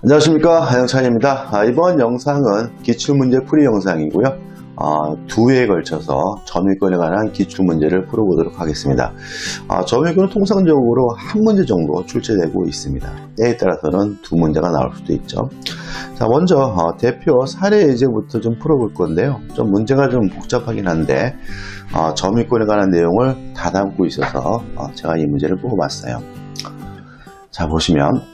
안녕하십니까, 하영찬입니다. 이번 영상은 기출문제 풀이 영상이고요. 두 회에 걸쳐서 점유권에 관한 기출문제를 풀어보도록 하겠습니다. 점유권은 통상적으로 한 문제 정도 출제되고 있습니다. 때에 따라서는 두 문제가 나올 수도 있죠. 자, 먼저 대표 사례 예제부터 좀 풀어볼 건데요. 좀 문제가 좀 복잡하긴 한데 점유권에 관한 내용을 다 담고 있어서 제가 이 문제를 뽑아봤어요. 자, 보시면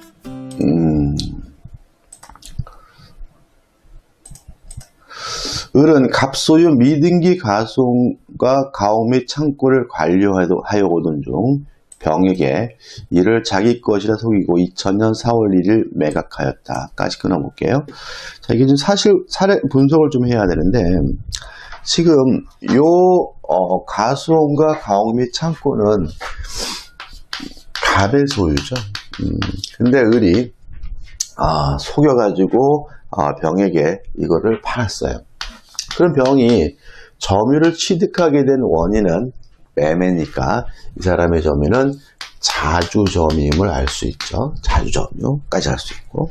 을은 갑소유 미등기 가송과 가옥 및 창고를 관리하여오던 중 병에게 이를 자기 것이라 속이고 2000년 4월 1일 매각하였다까지 끊어볼게요. 자, 이게 좀 사실 사례 분석을 좀 해야 되는데, 지금 요 가송과 가옥 및 창고는 갑의 소유죠. 근데 을이 속여가지고 병에게 이거를 팔았어요. 그럼 병이 점유를 취득하게 된 원인은 매매니까 이 사람의 점유는 자주점유임을 알 수 있죠. 자주점유까지 알 수 있고.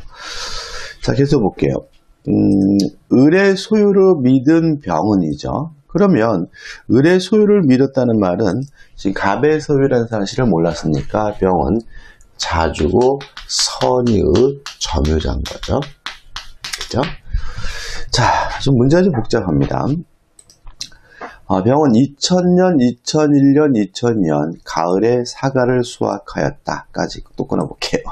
자, 계속 볼게요. 을의 소유로 믿은 병은이죠. 그러면 을의 소유를 믿었다는 말은 지금 갑의 소유라는 사실을 몰랐으니까 병은 자주고 선의의 점유자인 거죠. 그죠? 자, 좀 문제가 좀 복잡합니다. 병은 2000년, 2001년, 2002년 가을에 사과를 수확하였다까지 또 끊어볼게요.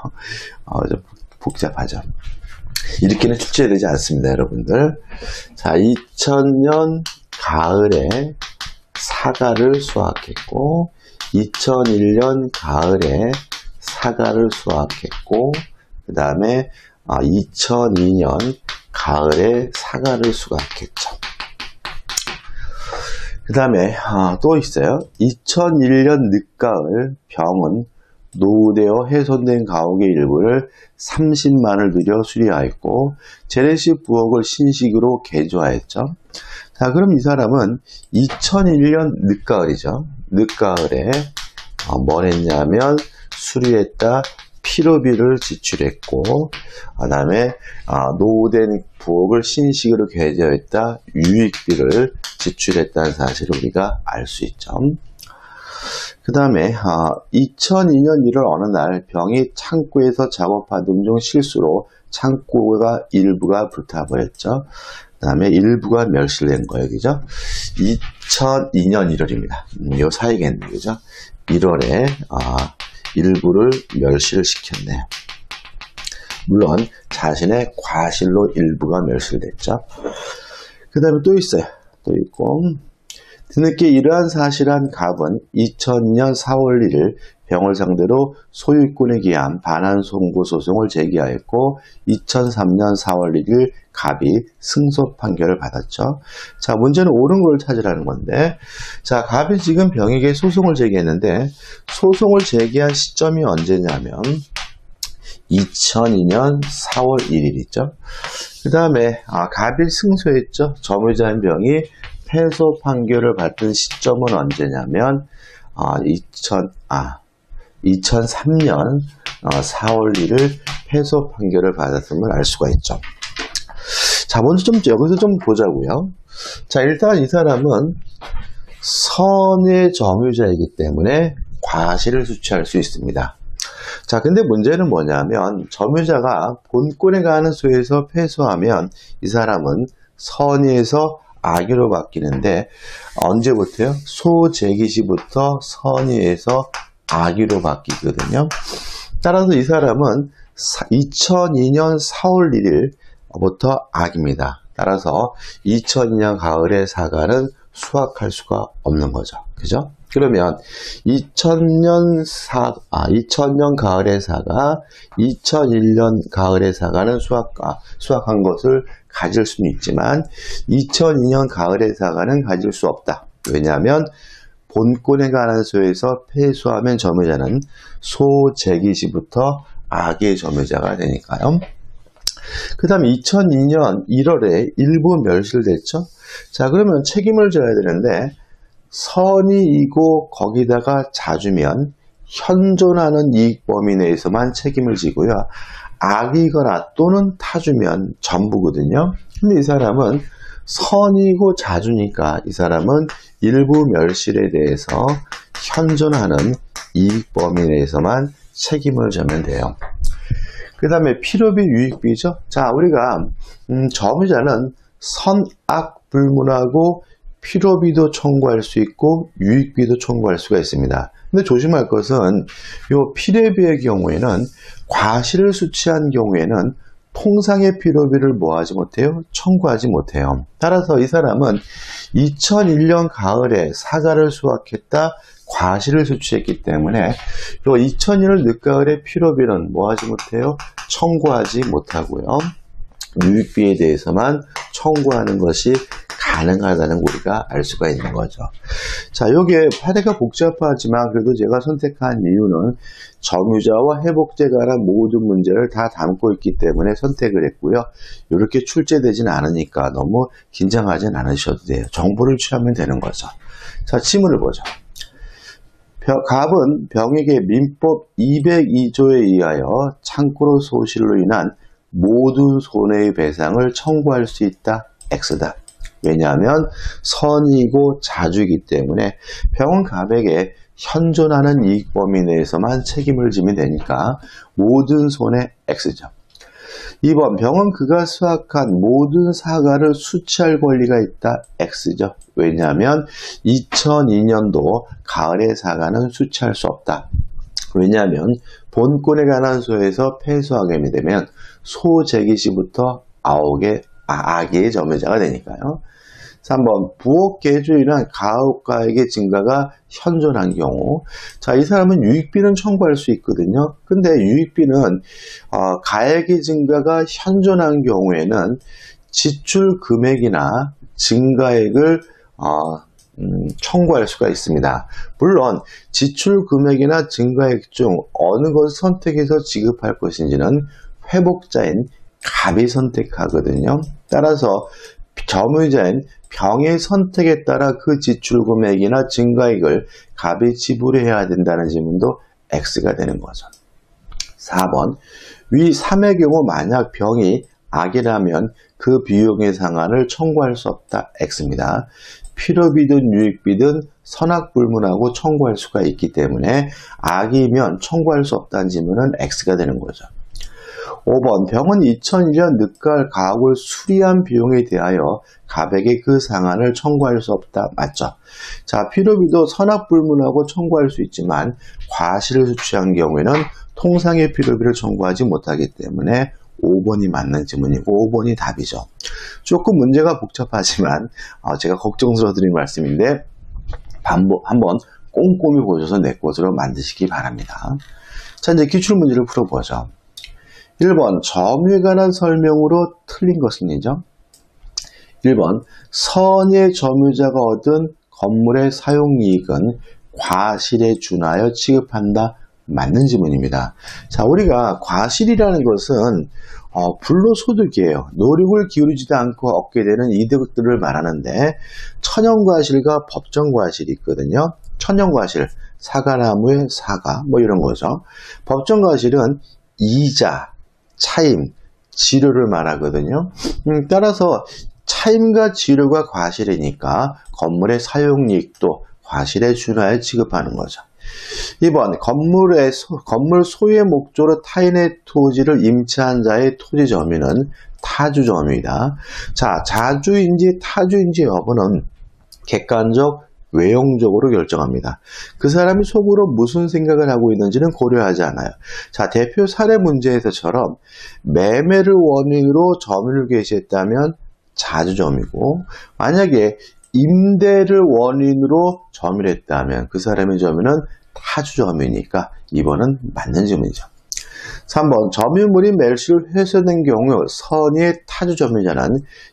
좀 복잡하죠. 이렇게는 출제되지 않습니다, 여러분들. 자, 2000년 가을에 사과를 수확했고, 2001년 가을에 사과를 수확했고, 그 다음에 2002년 가을에 사과를 수확했죠. 그 다음에 또 있어요. 2001년 늦가을 병은 노후되어 훼손된 가옥의 일부를 30만을 들여 수리하였고 재래식 부엌을 신식으로 개조하였죠. 자, 그럼 이 사람은 2001년 늦가을이죠. 늦가을에 뭘 했냐면 수리했다, 필요비를 지출했고, 그 다음에 노후된 부엌을 신식으로 개조했다, 유익비를 지출했다는 사실을 우리가 알 수 있죠. 그 다음에 2002년 1월 어느 날 병이 창고에서 작업하던 중 실수로 창고가 일부가 불타버렸죠. 그 다음에 일부가 멸실된 거예요. 그죠? 2002년 1월입니다. 요 사이겠네. 그죠? 1월에 일부를 멸실을 시켰네요. 물론 자신의 과실로 일부가 멸실됐죠. 그 다음에 또 있어요. 또 있고, 뒤늦게 이러한 사실한 갑은 2000년 4월 1일 병을 상대로 소유권에 기한 반환 선고 소송을 제기하였고 2003년 4월 1일 갑이 승소 판결을 받았죠. 자, 문제는 옳은 걸 찾으라는 건데, 자, 갑이 지금 병에게 소송을 제기했는데 소송을 제기한 시점이 언제냐면 2002년 4월 1일 있죠. 그 다음에 갑이 승소했죠. 점유자인 병이 패소 판결을 받은 시점은 언제냐면 2003년 4월 1일 패소 판결을 받았음을 알 수가 있죠. 자, 먼저 좀 여기서 좀 보자고요. 자, 일단 이 사람은 선의 점유자이기 때문에 과실을 수취할 수 있습니다. 자, 근데 문제는 뭐냐면 점유자가 본권에 가는 소에서 패소하면 이 사람은 선의에서 악의로 바뀌는데 언제부터요? 소재기 시부터 선의에서 악의로 바뀌거든요. 따라서 이 사람은 2002년 4월 1일부터 악입니다. 따라서 2002년 가을의 사과는 수확할 수가 없는 거죠. 그죠? 그러면 2000년 가을의 사과, 2001년 가을의 사과는 수확한 것을 가질 수는 있지만 2002년 가을의 사과는 가질 수 없다. 왜냐하면 본권에 관한 소에서 패소하면 점유자는 소재기 시부터 악의 점유자가 되니까요. 그 다음에 2002년 1월에 일부 멸실됐죠. 자, 그러면 책임을 져야 되는데 선의이고 거기다가 자주면 현존하는 이익 범위 내에서만 책임을 지고요. 악이거나 또는 타주면 전부거든요. 근데 이 사람은 선이고 자주니까 이 사람은 일부 멸실에 대해서 현존하는 이익 범위 내에서만 책임을 져면 돼요. 그 다음에 필요비 유익비죠. 자, 우리가 점유자는 선악 불문하고 필요비도 청구할 수 있고 유익비도 청구할 수가 있습니다. 근데 조심할 것은 이 필요비의 경우에는 과실을 수취한 경우에는 통상의 필요비를 뭐하지 못해요? 청구하지 못해요. 따라서 이 사람은 2001년 가을에 사과를 수확했다 과실을 수취했기 때문에 이 2001년 늦가을의 필요비는 뭐하지 못해요? 청구하지 못하고요. 유익비에 대해서만 청구하는 것이 가능하다는 우리가 알 수가 있는 거죠. 자, 요게 사례가 복잡하지만 그래도 제가 선택한 이유는 점유자와 회복제에 관한 모든 문제를 다 담고 있기 때문에 선택을 했고요. 이렇게 출제되진 않으니까 너무 긴장하진 않으셔도 돼요. 정보를 취하면 되는 거죠. 자, 지문을 보죠. 갑은 병에게 민법 202조에 의하여 창고로 소실로 인한 모든 손해의 배상을 청구할 수 있다. X다. 왜냐하면 선이고 자주이기 때문에 병은 갑에게 현존하는 이익 범위 내에서만 책임을 지면 되니까 모든 손해 X죠. 2번 병은 그가 수확한 모든 사과를 수취할 권리가 있다. X죠. 왜냐하면 2002년도 가을의 사과는 수취할 수 없다. 왜냐하면 본권에 관한 소에서 패소하게 되면 소재기 시부터 악의 점유자가 되니까요. 3번 부업 계주에 인한 가업가액의 증가가 현존한 경우, 자, 이 사람은 유익비는 청구할 수 있거든요. 근데 유익비는 가액의 증가가 현존한 경우에는 지출 금액이나 증가액을 청구할 수가 있습니다. 물론 지출 금액이나 증가액 중 어느 것을 선택해서 지급할 것인지는 회복자인 갑이 선택하거든요. 따라서 점유자인 병의 선택에 따라 그 지출 금액이나 증가액을 갑이 지불해야 된다는 질문도 X가 되는 거죠. 4번 위 3의 경우 만약 병이 악이라면 그 비용의 상한을 청구할 수 없다. X입니다. 필요비든 유익비든 선악불문하고 청구할 수가 있기 때문에 악이면 청구할 수 없다는 질문은 X가 되는 거죠. 5번 병은 2001년 늦가을 가옥을 수리한 비용에 대하여 갑에게 그 상한을 청구할 수 없다. 맞죠? 자, 필요비도 선악불문하고 청구할 수 있지만 과실을 수취한 경우에는 통상의 필요비를 청구하지 못하기 때문에 5번이 맞는 질문이고 5번이 답이죠. 조금 문제가 복잡하지만 제가 걱정스러워 드린 말씀인데 한번 꼼꼼히 보셔서 내 것으로 만드시기 바랍니다. 자, 이제 기출문제를 풀어보죠. 1번 점유에 관한 설명으로 틀린 것은이죠. 1번 선의 점유자가 얻은 건물의 사용이익은 과실에 준하여 취급한다. 맞는 지문입니다. 자, 우리가 과실이라는 것은 불로소득이에요. 노력을 기울이지도 않고 얻게 되는 이득들을 말하는데 천연과실과 법정과실이 있거든요. 천연과실, 사과나무의 사과 뭐 이런 거죠. 법정과실은 이자, 차임, 지료를 말하거든요. 따라서 차임과 지료가 과실이니까 건물의 사용이익도 과실에 준하여 취급하는 거죠. 2번 건물 소유의 목적으로 타인의 토지를 임차한 자의 토지 점유는 타주 점유이다. 자, 자주인지 타주인지 여부는 객관적 외형적으로 결정합니다. 그 사람이 속으로 무슨 생각을 하고 있는지는 고려하지 않아요. 자, 대표 사례 문제에서처럼 매매를 원인으로 점유를 개시했다면 자주점이고, 만약에 임대를 원인으로 점유를 했다면 그 사람의 점유는 타주점이니까 2번은 맞는 질문이죠. 3번 점유물이 멸실 회수된 경우 선의의 타주점유자는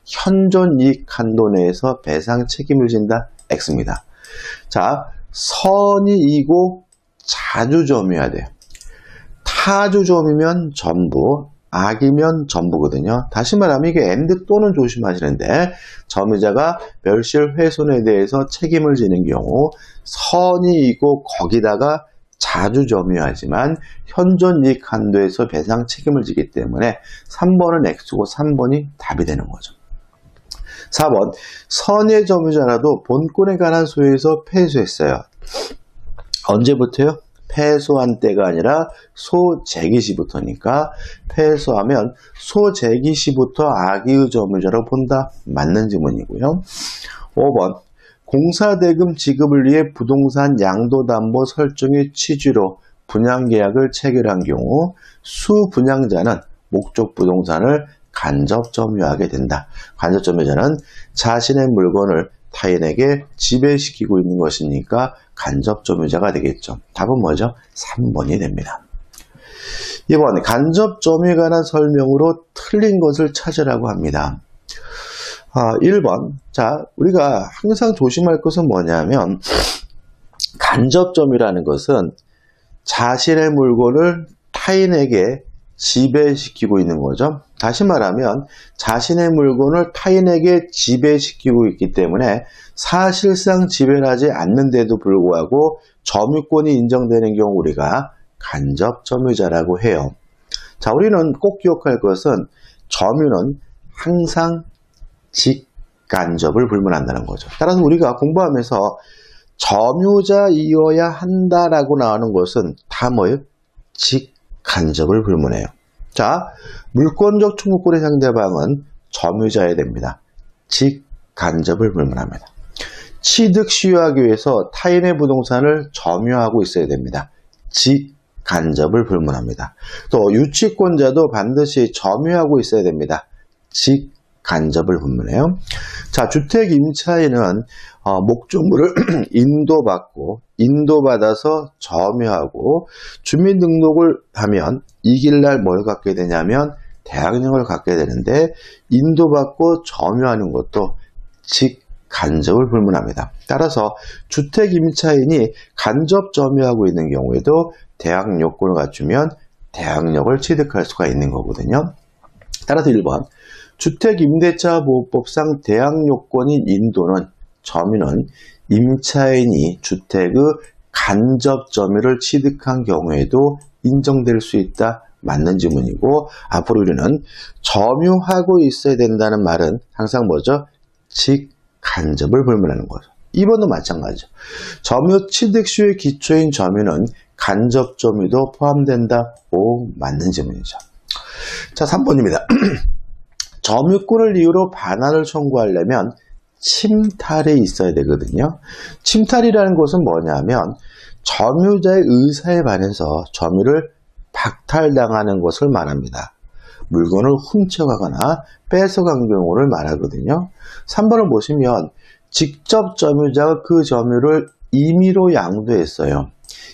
현존이익 한도 내에서 배상 책임을 진다. X입니다. 자, 선이이고 자주점유해야 돼요. 타주점이면 전부, 악이면 전부거든요. 다시 말하면 이게 and 또는 조심하시는데 점유자가 멸실 훼손에 대해서 책임을 지는 경우 선이이고 거기다가 자주 점유하지만 현존이익 한도에서 배상 책임을 지기 때문에 3번은 X고 3번이 답이 되는 거죠. 4번, 선의 점유자라도 본권에 관한 소유에서 패소했어요. 언제부터요? 패소한 때가 아니라 소재기 시부터니까 패소하면 소재기 시부터 악의의 점유자로 본다. 맞는 지문이고요. 5번, 공사대금 지급을 위해 부동산 양도담보 설정의 취지로 분양계약을 체결한 경우 수분양자는 목적 부동산을 간접 점유하게 된다. 간접 점유자는 자신의 물건을 타인에게 지배시키고 있는 것이니까 간접 점유자가 되겠죠. 답은 뭐죠? 3번이 됩니다. 2번, 간접 점유에 관한 설명으로 틀린 것을 찾으라고 합니다. 1번, 자, 우리가 항상 조심할 것은 뭐냐면 간접 점유라는 것은 자신의 물건을 타인에게 지배시키고 있는 거죠. 다시 말하면 자신의 물건을 타인에게 지배시키고 있기 때문에 사실상 지배를 하지 않는데도 불구하고 점유권이 인정되는 경우 우리가 간접 점유자라고 해요. 자, 우리는 꼭 기억할 것은 점유는 항상 직간접을 불문한다는 거죠. 따라서 우리가 공부하면서 점유자이어야 한다라고 나오는 것은 다 뭐예요? 직간접을 불문해요. 자, 물권적 청구권의 상대방은 점유자여야 됩니다. 직간접을 불문합니다. 취득 시효하기 위해서 타인의 부동산을 점유하고 있어야 됩니다. 직간접을 불문합니다. 또 유치권자도 반드시 점유하고 있어야 됩니다. 직간접을 불문해요. 자, 주택 임차인은 목적물을 인도받아서 점유하고 주민등록을 하면 이 길날 뭘 갖게 되냐면 대항력을 갖게 되는데 인도받고 점유하는 것도 직간접을 불문합니다. 따라서 주택 임차인이 간접 점유하고 있는 경우에도 대항 요건을 갖추면 대항력을 취득할 수가 있는 거거든요. 따라서 1번, 주택임대차보호법상 대항 요건인 인도는 점유는 임차인이 주택의 간접 점유를 취득한 경우에도 인정될 수 있다. 맞는 지문이고, 앞으로 우리는 점유하고 있어야 된다는 말은 항상 뭐죠? 직간접을 불문하는 거죠. 2번도 마찬가지죠. 점유 취득 시효의 기초인 점유는 간접 점유도 포함된다. 오, 맞는 지문이죠. 자, 3번입니다. 점유권을 이유로 반환을 청구하려면 침탈이 있어야 되거든요. 침탈이라는 것은 뭐냐면 점유자의 의사에 반해서 점유를 박탈당하는 것을 말합니다. 물건을 훔쳐가거나 뺏어간 경우를 말하거든요. 3번을 보시면 직접 점유자가 그 점유를 임의로 양도했어요.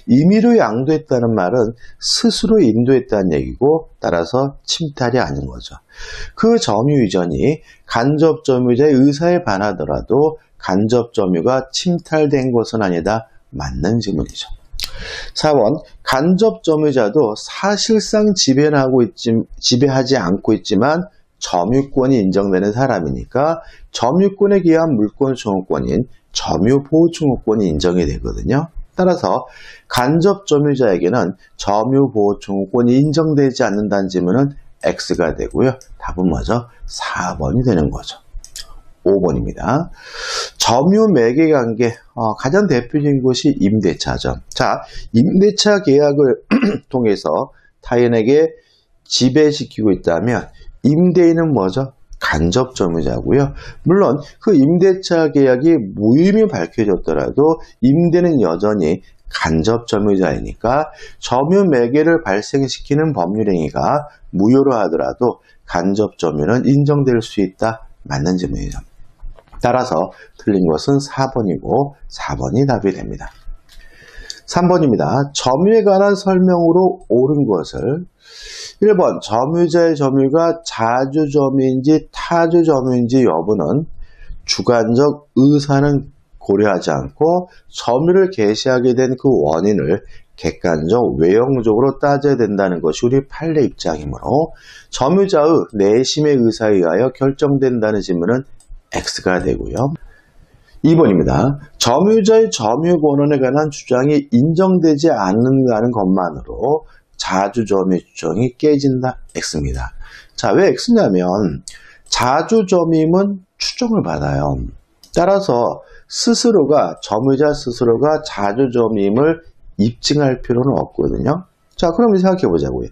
임의로 양도했다는 말은 스스로 인도했다는 얘기고 따라서 침탈이 아닌 거죠. 그 점유 이전이 간접 점유자의 의사에 반하더라도 간접 점유가 침탈된 것은 아니다. 맞는 지문이죠. 4번, 간접 점유자도 사실상 지배하지 않고 있지만 점유권이 인정되는 사람이니까 점유권에 기한 물권 청구권인 점유보호청구권이 인정이 되거든요. 따라서 간접 점유자에게는 점유보호청구권이 인정되지 않는다는 지문은 X가 되고요. 답은 뭐죠? 4번이 되는 거죠. 5번입니다. 점유 매개 관계, 가장 대표적인 것이 임대차죠. 자, 임대차 계약을 통해서 타인에게 지배시키고 있다면 임대인은 뭐죠? 간접 점유자고요. 물론 그 임대차 계약이 무임이 밝혀졌더라도 임대는 여전히 간접 점유자이니까 점유 매개를 발생시키는 법률행위가 무효로 하더라도 간접 점유는 인정될 수 있다. 맞는 지문이죠. 따라서 틀린 것은 4번이고 4번이 답이 됩니다. 3번입니다. 점유에 관한 설명으로 옳은 것을 1번, 점유자의 점유가 자주 점유인지 타주 점유인지 여부는 주관적 의사는 고려하지 않고 점유를 개시하게 된 그 원인을 객관적 외형적으로 따져야 된다는 것이 우리 판례 입장이므로 점유자의 내심의 의사에 의하여 결정된다는 질문은 X가 되고요. 2번입니다. 점유자의 점유권한에 관한 주장이 인정되지 않는다는 것만으로 자주점유 주장이 깨진다. X입니다. 자, 왜 X냐면 자주점임은 추정을 받아요. 따라서 점유자 스스로가 자주점임을 입증할 필요는 없거든요. 자, 그럼 생각해 보자고요.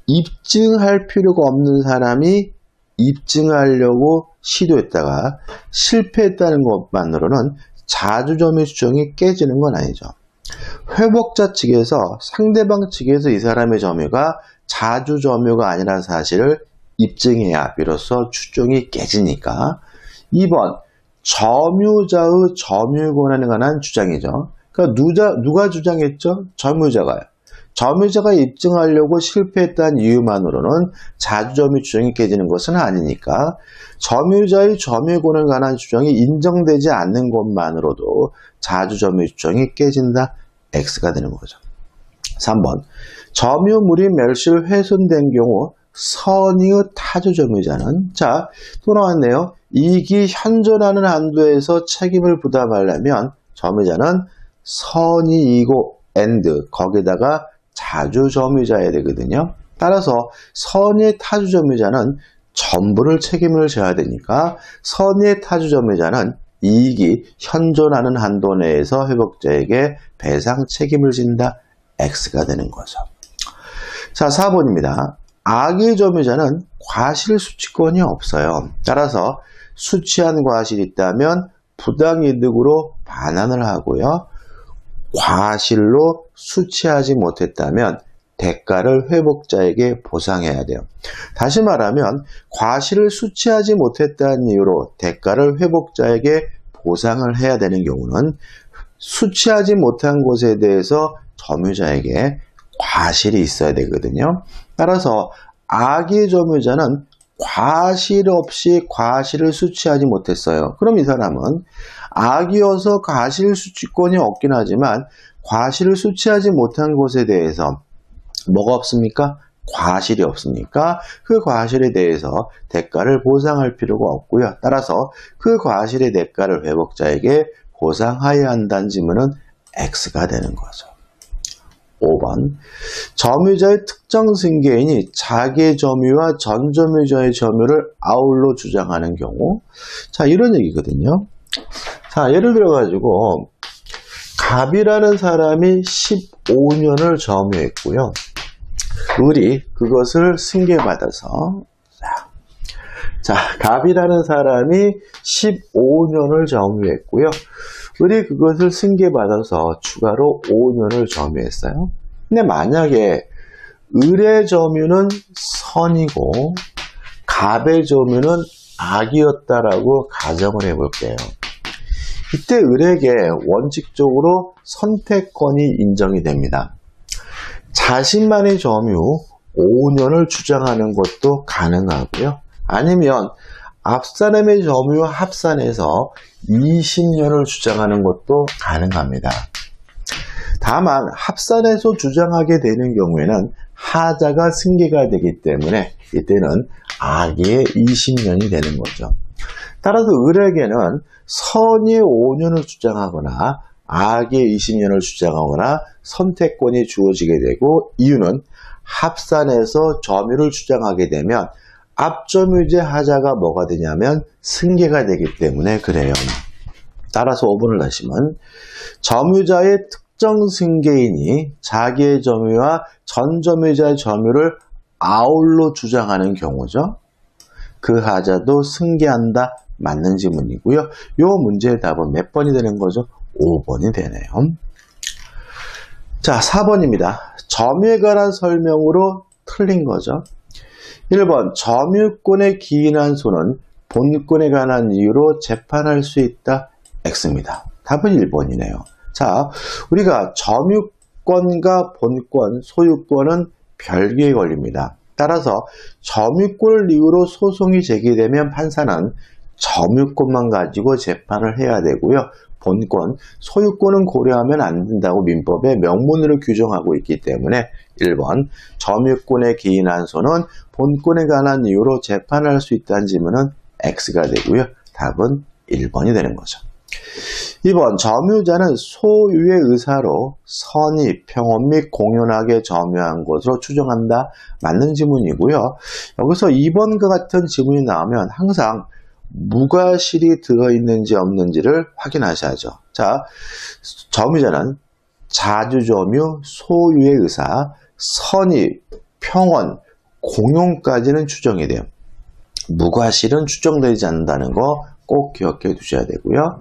입증할 필요가 없는 사람이 입증하려고 시도했다가 실패했다는 것만으로는 자주점유 주장이 깨지는 건 아니죠. 회복자 측에서 상대방 측에서 이 사람의 점유가 자주점유가 아니라는 사실을 입증해야 비로소 추정이 깨지니까 2번 점유자의 점유 권한에 관한 주장이죠. 그러니까 누가 주장했죠? 점유자가요. 점유자가 입증하려고 실패했다는 이유만으로는 자주점유 주장이 깨지는 것은 아니니까 점유자의 점유 권한에 관한 주장이 인정되지 않는 것만으로도 자주점유 주장이 깨진다. X가 되는 거죠. 3번 점유물이 멸실 훼손된 경우 선의의 타주점유자는 또 나왔네요. 이익이 현존하는 한도에서 책임을 부담하려면 점유자는 선의이고 거기다가 자주점유자여야 되거든요. 따라서 선의의 타주점유자는 전부를 책임을 져야 되니까 선의의 타주점유자는 이익이 현존하는 한도 내에서 회복자에게 배상 책임을 진다. X가 되는 거죠. 자, 4번입니다. 악의 점유자는 과실수취권이 없어요. 따라서 수취한 과실이 있다면 부당이득으로 반환을 하고요. 과실로 수취하지 못했다면 대가를 회복자에게 보상해야 돼요. 다시 말하면 과실을 수취하지 못했다는 이유로 대가를 회복자에게 보상을 해야 되는 경우는 수취하지 못한 것에 대해서 점유자에게 과실이 있어야 되거든요. 따라서 악의 점유자는 과실 없이 과실을 수취하지 못했어요. 그럼 이 사람은 악이어서 과실 수취권이 없긴 하지만 과실을 수취하지 못한 것에 대해서 뭐가 없습니까? 과실이 없으니까 그 과실에 대해서 대가를 보상할 필요가 없고요. 따라서 그 과실의 대가를 회복자에게 보상하여야 한다는 질문은 X가 되는 거죠. 5번 점유자의 특정 승계인이 자기의 점유와 전 점유자의 점유를 아울러 주장하는 경우 이런 얘기거든요. 예를 들어 가지고 갑이라는 사람이 15년을 점유했고요. 을이 그것을 승계받아서 갑이라는 사람이 15년을 점유했고요. 을이 그것을 승계받아서 추가로 5년을 점유했어요. 근데 만약에 을의 점유는 선이고 갑의 점유는 악이었다라고 가정을 해볼게요. 이때 을에게 원칙적으로 선택권이 인정이 됩니다. 자신만의 점유 5년을 주장하는 것도 가능하고요. 아니면 앞사람의 점유와 합산해서 20년을 주장하는 것도 가능합니다. 다만 합산해서 주장하게 되는 경우에는 하자가 승계가 되기 때문에 이때는 악의 20년이 되는 거죠. 따라서 을에게는 선의 5년을 주장하거나 악의 20년을 주장하거나 선택권이 주어지게 되고 이유는 합산해서 점유를 주장하게 되면 앞점유제 하자가 뭐가 되냐면 승계가 되기 때문에 그래요. 따라서 5번을 하시면 점유자의 특정 승계인이 자기의 점유와 전 점유자의 점유를 아울러 주장하는 경우죠. 그 하자도 승계한다. 맞는 지문이고요. 이 문제의 답은 몇 번이 되는 거죠? 5번이 되네요. 자, 4번입니다. 점유에 관한 설명으로 틀린 거죠. 1번 점유권에 기인한 손은 본권에 관한 이유로 재판할 수 있다. X입니다. 답은 1번이네요. 자, 우리가 점유권과 본권, 소유권은 별개의 권리입니다. 따라서 점유권을 이유로 소송이 제기되면 판사는 점유권만 가지고 재판을 해야 되고요. 본권, 소유권은 고려하면 안 된다고 민법에 명문으로 규정하고 있기 때문에 1번 점유권에 기인한 손은 본권에 관한 이유로 재판할 수 있다는 질문은 X가 되고요. 답은 1번이 되는 거죠. 2번 점유자는 소유의 의사로 선의, 평온 및 공연하게 점유한 것으로 추정한다. 맞는 지문이고요. 여기서 2번과 같은 지문이 나오면 항상 무과실이 들어있는지 없는지를 확인하셔야죠. 자, 점유자는 자주점유, 소유의 의사, 선의, 평온, 공용까지는 추정이 돼요. 무과실은 추정되지 않는다는 거 꼭 기억해 두셔야 되고요.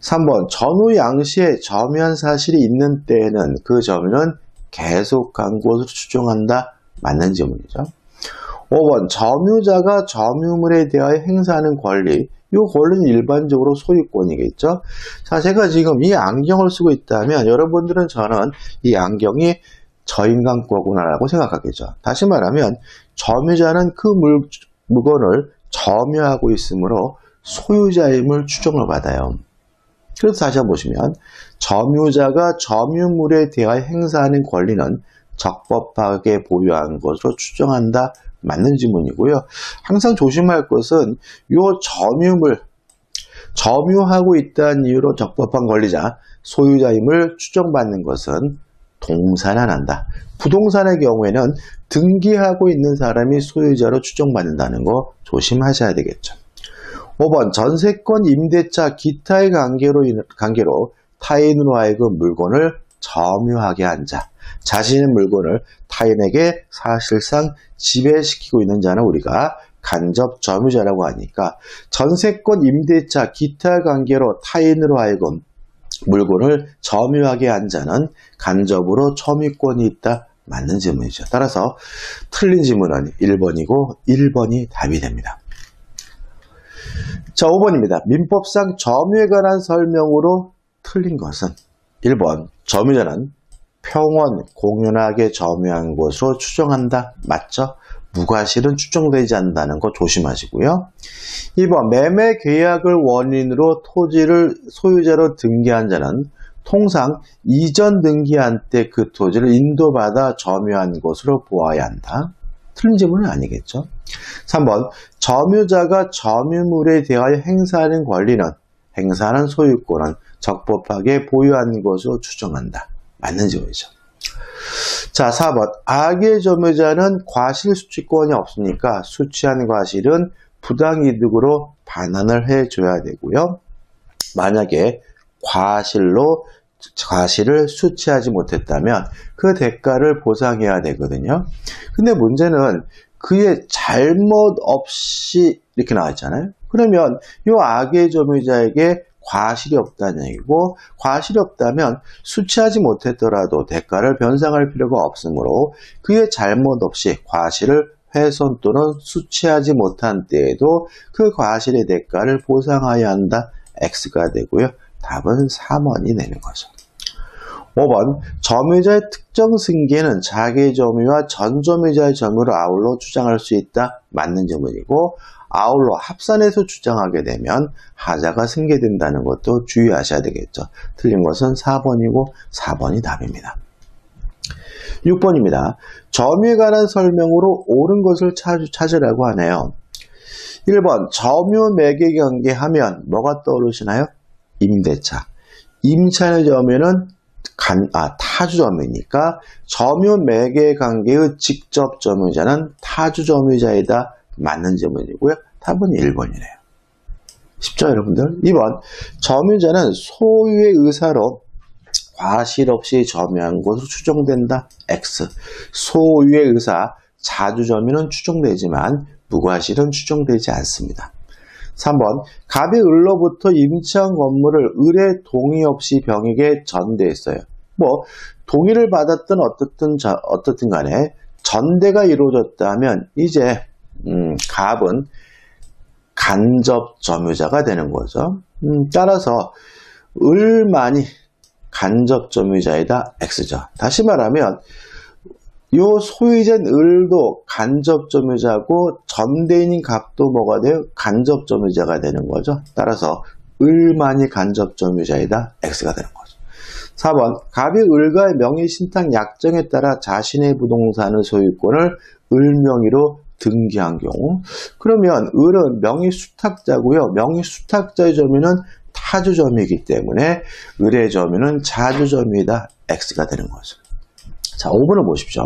3번 전후 양시에 점유한 사실이 있는 때에는 그 점유는 계속한 것으로 추정한다. 맞는 지문이죠. 5번 점유자가 점유물에 대하여 행사하는 권리, 이 권리는 일반적으로 소유권이겠죠. 자, 제가 지금 이 안경을 쓰고 있다면 여러분들은 저는 이 안경이 저 인간 거구나라고 생각하겠죠. 다시 말하면 점유자는 그 물건을 점유하고 있으므로 소유자임을 추정을 받아요. 그래서 다시 한번 보시면 점유자가 점유물에 대하여 행사하는 권리는 적법하게 보유한 것으로 추정한다. 맞는 지문이고요. 항상 조심할 것은 이 점유물, 점유하고 있다는 이유로 적법한 권리자, 소유자임을 추정받는 것은 동사나 난다. 부동산의 경우에는 등기하고 있는 사람이 소유자로 추정받는다는 거 조심하셔야 되겠죠. 5번 전세권, 임대차, 기타의 관계로 타인으로 하여금 물건을 점유하게 한 자, 자신의 물건을 타인에게 사실상 지배시키고 있는 자는 우리가 간접 점유자라고 하니까 전세권, 임대차, 기타 관계로 타인으로 하여금 물건을 점유하게 한 자는 간접으로 점유권이 있다. 맞는 지문이죠. 따라서 틀린 지문은 1번이고 1번이 답이 됩니다. 자, 5번입니다. 민법상 점유에 관한 설명으로 틀린 것은 1번 점유자는 평온, 공연하게 점유한 것으로 추정한다. 맞죠? 무과실은 추정되지 않는다는 거 조심하시고요. 2번 매매 계약을 원인으로 토지를 소유자로 등기한 자는 통상 이전 등기한 때 그 토지를 인도받아 점유한 것으로 보아야 한다. 틀린 지문은 아니겠죠. 3번 점유자가 점유물에 대하여 행사하는 권리는, 행사하는 소유권은 적법하게 보유한 것으로 추정한다. 맞는 지문이죠. 자, 4번 악의 점유자는 과실 수취권이 없으니까 수취한 과실은 부당이득으로 반환을 해줘야 되고요. 만약에 과실을 수취하지 못했다면 그 대가를 보상해야 되거든요. 근데 문제는 그의 잘못 없이 이렇게 나왔잖아요. 그러면 이 악의 점유자에게 과실이 없다는 얘기고, 과실이 없다면 수취하지 못했더라도 대가를 변상할 필요가 없으므로 그의 잘못 없이 과실을 훼손 또는 수취하지 못한 때에도 그 과실의 대가를 보상해야 한다. X가 되고요. 답은 3번이 되는 거죠. 5번 점유자의 특정 승계는 자기 점유와 전 점유자의 점유를 아울러 주장할 수 있다. 맞는 지문이고, 아울러 합산해서 주장하게 되면 하자가 승계된다는 것도 주의하셔야 되겠죠. 틀린 것은 4번이고 4번이 답입니다. 6번입니다. 점유에 관한 설명으로 옳은 것을 찾으라고 하네요. 1번 점유 매개 관계 하면 뭐가 떠오르시나요? 임대차. 임차인의 점유는 타주 점유니까 점유 매개 관계의 직접 점유자는 타주 점유자이다. 맞는 지문이고요. 답은 1번이네요. 쉽죠, 여러분들? 2번 점유자는 소유의 의사로 과실 없이 점유한 것으로 추정된다. X. 소유의 의사, 자주점유는 추정되지만 무과실은 추정되지 않습니다. 3번 갑이 을로부터 임차한 건물을 을의 동의 없이 병에게 전대했어요. 동의를 받았든 어떻든 간에 전대가 이루어졌다면 이제 갑은 간접 점유자가 되는 거죠. 따라서 을만이 간접 점유자이다. X죠. 다시 말하면 이 소유자인 을도 간접 점유자고 전대인인 갑도 뭐가 돼요? 간접 점유자가 되는 거죠. 따라서 을만이 간접 점유자이다. X가 되는 거죠. 4번 갑이 을과의 명의신탁 약정에 따라 자신의 부동산의 소유권을 을명의로 등기한 경우, 그러면 을은 명의수탁자고요. 명의수탁자의 점유는 타주점이기 때문에 을의 점유는 자주점유이다. X가 되는 거죠. 자, 5번을 보십시오.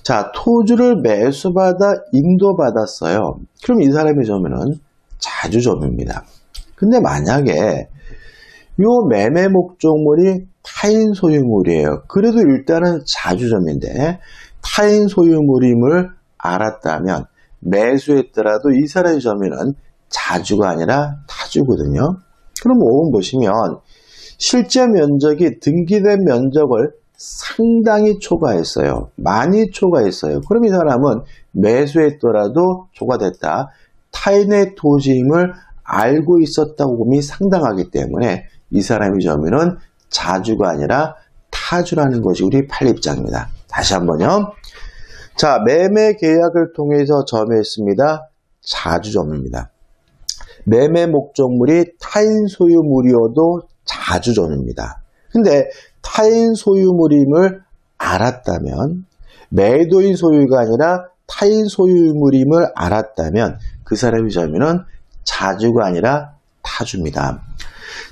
자, 토주를 매수받아 인도받았어요. 그럼 이 사람의 점유는 자주점유입니다. 근데 만약에 요 매매 목적물이 타인 소유물이에요. 그래도 일단은 자주점인데 타인 소유물임을 알았다면 매수했더라도 이 사람의 점유는 자주가 아니라 타주거든요. 그럼 5번 보시면 실제 면적이 등기된 면적을 상당히 초과했어요. 많이 초과했어요. 그럼 이 사람은 매수했더라도 초과됐다. 타인의 토지임을 알고 있었다고 봄이 상당하기 때문에 이 사람의 점유는 자주가 아니라 타주라는 것이 우리 판례입장입니다. 다시 한번요. 자, 매매 계약을 통해서 점유했습니다. 자주점유입니다. 매매 목적물이 타인 소유물이어도 자주점유입니다. 근데 타인 소유물임을 알았다면 매도인 소유가 아니라 타인 소유물임을 알았다면 그 사람의 점유는 자주가 아니라 타주입니다.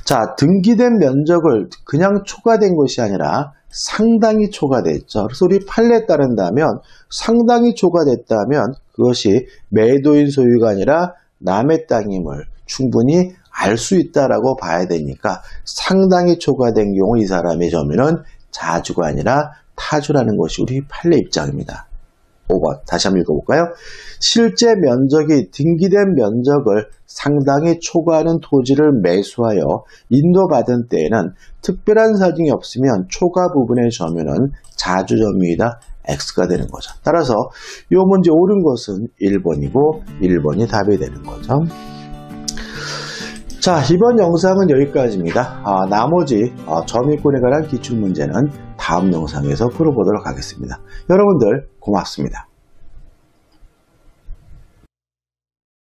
자, 등기된 면적을 그냥 초과된 것이 아니라 상당히 초과됐죠. 그래서 우리 판례에 따른다면 상당히 초과됐다면 그것이 매도인 소유가 아니라 남의 땅임을 충분히 알 수 있다라고 봐야 되니까 상당히 초과된 경우 이 사람의 점유는 자주가 아니라 타주라는 것이 우리 판례 입장입니다. 5번 다시 한번 읽어볼까요? 실제 면적이 등기된 면적을 상당히 초과하는 토지를 매수하여 인도받은 때에는 특별한 사정이 없으면 초과 부분의 점유는 자주점유이다. X가 되는 거죠. 따라서 이 문제 옳은 것은 1번이고 1번이 답이 되는 거죠. 자, 이번 영상은 여기까지입니다. 나머지 점유권에 관한 기출문제는 다음 영상에서 풀어보도록 하겠습니다. 여러분들 고맙습니다.